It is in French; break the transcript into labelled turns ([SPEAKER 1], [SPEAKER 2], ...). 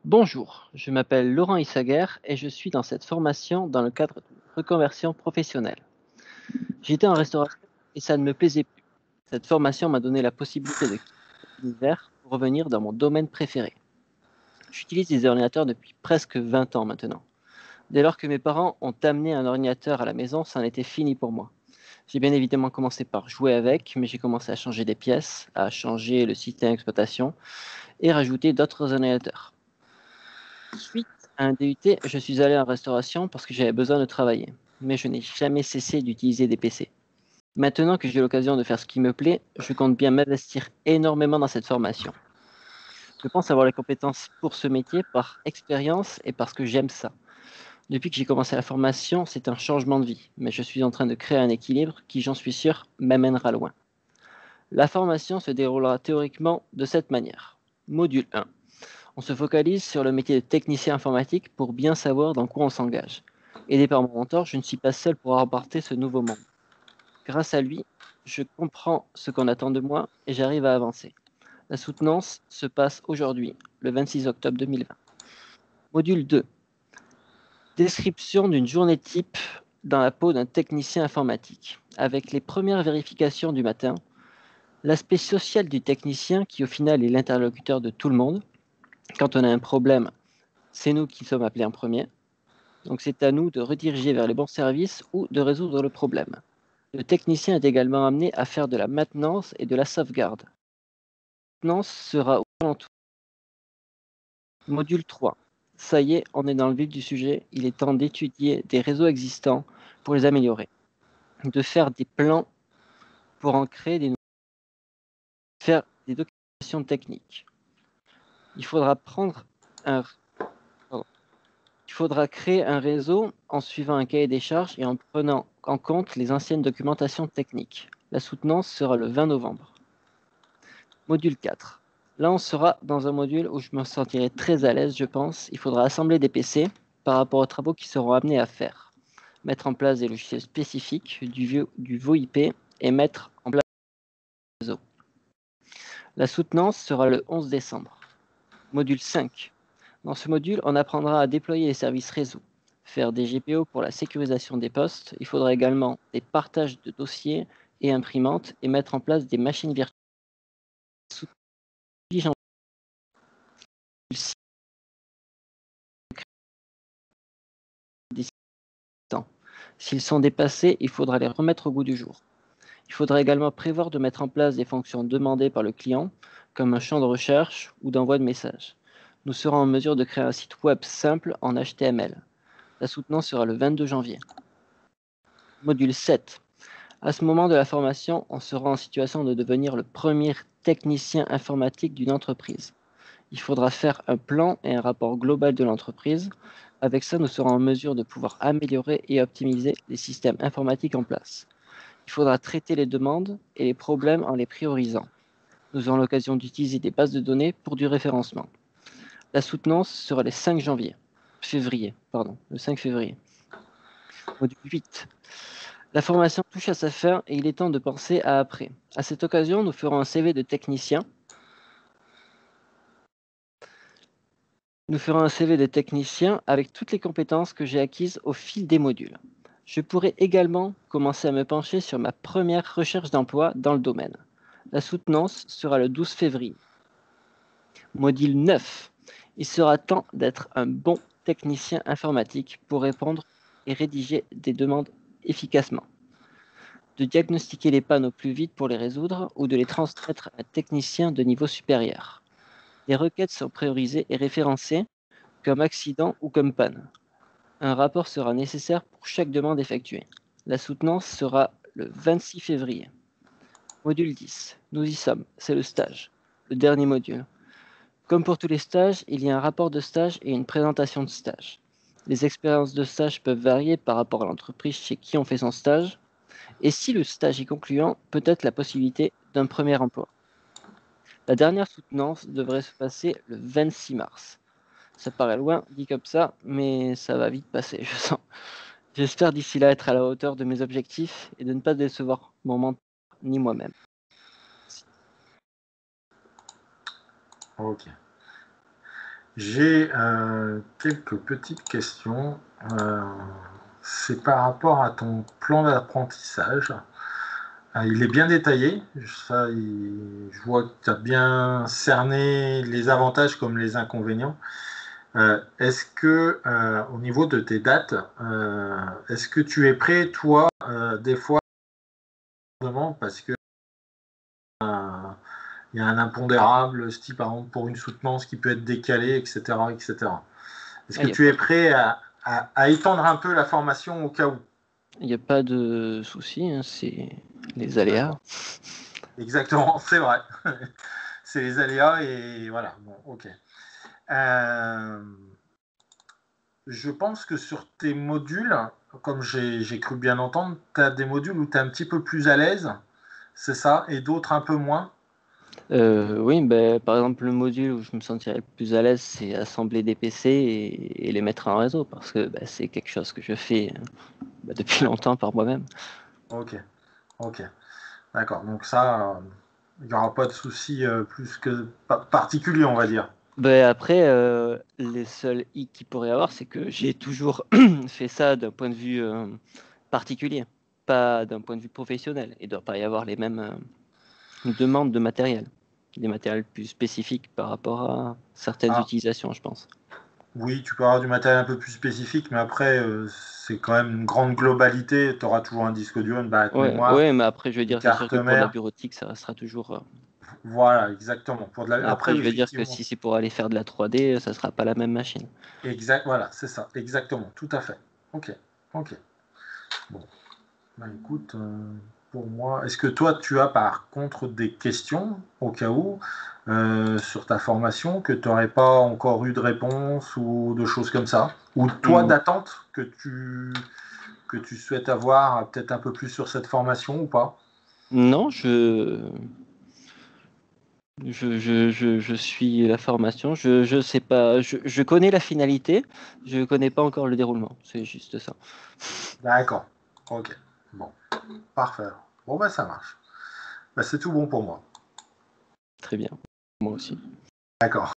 [SPEAKER 1] Bonjour, je m'appelle Laurent Issaguer et je suis dans cette formation dans le cadre de reconversion professionnelle. J'étais en restauration et ça ne me plaisait plus. Cette formation m'a donné la possibilité de quitter cet univers pour revenir dans mon domaine préféré. J'utilise des ordinateurs depuis presque 20 ans maintenant. Dès lors que mes parents ont amené un ordinateur à la maison, ça en était fini pour moi. J'ai bien évidemment commencé par jouer avec, mais j'ai commencé à changer des pièces, à changer le système d'exploitation et rajouter d'autres ordinateurs. Suite à un DUT, je suis allé en restauration parce que j'avais besoin de travailler, mais je n'ai jamais cessé d'utiliser des PC. Maintenant que j'ai l'occasion de faire ce qui me plaît, je compte bien m'investir énormément dans cette formation. Je pense avoir les compétences pour ce métier par expérience et parce que j'aime ça. Depuis que j'ai commencé la formation, c'est un changement de vie, mais je suis en train de créer un équilibre qui, j'en suis sûr, m'amènera loin. La formation se déroulera théoriquement de cette manière. Module 1. On se focalise sur le métier de technicien informatique pour bien savoir dans quoi on s'engage. Aidé par mon mentor, je ne suis pas seul pour remporter ce nouveau monde. Grâce à lui, je comprends ce qu'on attend de moi et j'arrive à avancer. La soutenance se passe aujourd'hui, le 26 octobre 2020. Module 2. Description d'une journée type dans la peau d'un technicien informatique. Avec les premières vérifications du matin, l'aspect social du technicien qui au final est l'interlocuteur de tout le monde. Quand on a un problème, c'est nous qui sommes appelés en premier. Donc c'est à nous de rediriger vers les bons services ou de résoudre le problème. Le technicien est également amené à faire de la maintenance et de la sauvegarde. La maintenance sera au alentour. Module 3. Ça y est, on est dans le vif du sujet. Il est temps d'étudier des réseaux existants pour les améliorer, de faire des plans pour en créer des nouveaux, faire des documentations techniques. Il faudra prendre un, pardon. Il faudra créer un réseau en suivant un cahier des charges et en prenant en compte les anciennes documentations techniques. La soutenance sera le 20 novembre. Module 4. Là, on sera dans un module où je me sentirai très à l'aise, je pense. Il faudra assembler des PC par rapport aux travaux qui seront amenés à faire. Mettre en place des logiciels spécifiques, du VoIP et mettre en place des réseaux. La soutenance sera le 11 décembre. Module 5. Dans ce module, on apprendra à déployer les services réseau, faire des GPO pour la sécurisation des postes. Il faudra également des partages de dossiers et imprimantes et mettre en place des machines virtuelles. S'ils sont dépassés, il faudra les remettre au goût du jour. Il faudra également prévoir de mettre en place des fonctions demandées par le client, comme un champ de recherche ou d'envoi de messages. Nous serons en mesure de créer un site web simple en HTML. La soutenance sera le 22 janvier. Module 7. À ce moment de la formation, on sera en situation de devenir le premier technicien informatique d'une entreprise. Il faudra faire un plan et un rapport global de l'entreprise. Avec ça, nous serons en mesure de pouvoir améliorer et optimiser les systèmes informatiques en place. Il faudra traiter les demandes et les problèmes en les priorisant. Nous aurons l'occasion d'utiliser des bases de données pour du référencement. La soutenance sera le 5 février. Le 5 février. Module 8. La formation touche à sa fin et il est temps de penser à après. À cette occasion, nous ferons un CV de technicien. Nous ferons un CV de technicien avec toutes les compétences que j'ai acquises au fil des modules. Je pourrai également commencer à me pencher sur ma première recherche d'emploi dans le domaine. La soutenance sera le 12 février. Module 9. Il sera temps d'être un bon technicien informatique pour répondre et rédiger des demandes efficacement, de diagnostiquer les pannes au plus vite pour les résoudre ou de les transmettre à un technicien de niveau supérieur. Les requêtes sont priorisées et référencées comme accident ou comme panne. Un rapport sera nécessaire pour chaque demande effectuée. La soutenance sera le 26 février. Module 10. Nous y sommes, c'est le stage, le dernier module. Comme pour tous les stages, il y a un rapport de stage et une présentation de stage. Les expériences de stage peuvent varier par rapport à l'entreprise chez qui on fait son stage, et si le stage est concluant, peut-être la possibilité d'un premier emploi. La dernière soutenance devrait se passer le 26 mars. Ça paraît loin, dit comme ça, mais ça va vite passer, je sens. J'espère d'ici là être à la hauteur de mes objectifs et de ne pas décevoir mon mentor ni moi-même.
[SPEAKER 2] Ok. J'ai quelques petites questions. C'est par rapport à ton plan d'apprentissage. Il est bien détaillé. Je vois que tu as bien cerné les avantages comme les inconvénients. Est-ce que, au niveau de tes dates, est-ce que tu es prêt, toi, des fois, parce que il y a un impondérable, style par exemple pour une soutenance qui peut être décalée, etc., etc. Est-ce
[SPEAKER 1] Ah,
[SPEAKER 2] que tu es prêt à étendre un peu la formation au cas où?
[SPEAKER 1] il y a pas de souci, hein, c'est les aléas.
[SPEAKER 2] D'accord. Exactement, c'est vrai. C'est les aléas et voilà. Bon, ok. Euh, je pense que sur tes modules, comme j'ai cru bien entendre, tu as des modules où tu es un petit peu plus à l'aise, c'est ça, et d'autres un peu moins.
[SPEAKER 1] Oui, ben, par exemple, le module où je me sentirais le plus à l'aise, c'est assembler des PC et les mettre en réseau, parce que ben, c'est quelque chose que je fais depuis
[SPEAKER 2] D'accord.
[SPEAKER 1] longtemps par moi-même.
[SPEAKER 2] Ok, ok. D'accord. Donc ça, il n'y aura pas de souci plus que particulier, on va dire.
[SPEAKER 1] Ben, après, les seuls hic qu'il pourrait y avoir, c'est que j'ai toujours fait ça d'un point de vue particulier, pas d'un point de vue professionnel. Il ne doit pas y avoir les mêmes demandes de matériel, des matériels plus spécifiques par rapport à certaines
[SPEAKER 2] Ah,
[SPEAKER 1] utilisations, je pense.
[SPEAKER 2] oui, tu peux avoir du matériel un peu plus spécifique, mais après, c'est quand même une grande globalité. Tu auras toujours un disque dur, une barrette
[SPEAKER 1] Ouais,
[SPEAKER 2] mémoire,
[SPEAKER 1] ouais, mais après, je veux
[SPEAKER 2] une
[SPEAKER 1] dire, c'est sûr
[SPEAKER 2] carte
[SPEAKER 1] que pour de la
[SPEAKER 2] mère.
[SPEAKER 1] bureautique, ça restera toujours.
[SPEAKER 2] Voilà, exactement.
[SPEAKER 1] Et
[SPEAKER 2] Après,
[SPEAKER 1] après, je veux dire que
[SPEAKER 2] effectivement,
[SPEAKER 1] si c'est pour aller faire de la 3D, ça sera pas la même machine.
[SPEAKER 2] voilà, c'est ça, exactement, tout à fait. Ok, ok. Bon, bah, écoute, pour moi, est-ce que toi, tu as par contre des questions au cas où sur ta formation que tu n'aurais pas encore eu de réponse ou de choses comme ça? Ou toi,
[SPEAKER 1] Hmm,
[SPEAKER 2] d'attente que tu souhaites avoir peut-être un peu plus sur cette formation ou pas?
[SPEAKER 1] Non, je suis la formation. Je sais pas. Je connais la finalité. Je connais pas encore le déroulement. C'est juste ça.
[SPEAKER 2] D'accord, ok. Bon, parfait. Bon, bah ça marche. Bah, c'est tout bon pour moi.
[SPEAKER 1] Très bien. Moi aussi.
[SPEAKER 2] D'accord.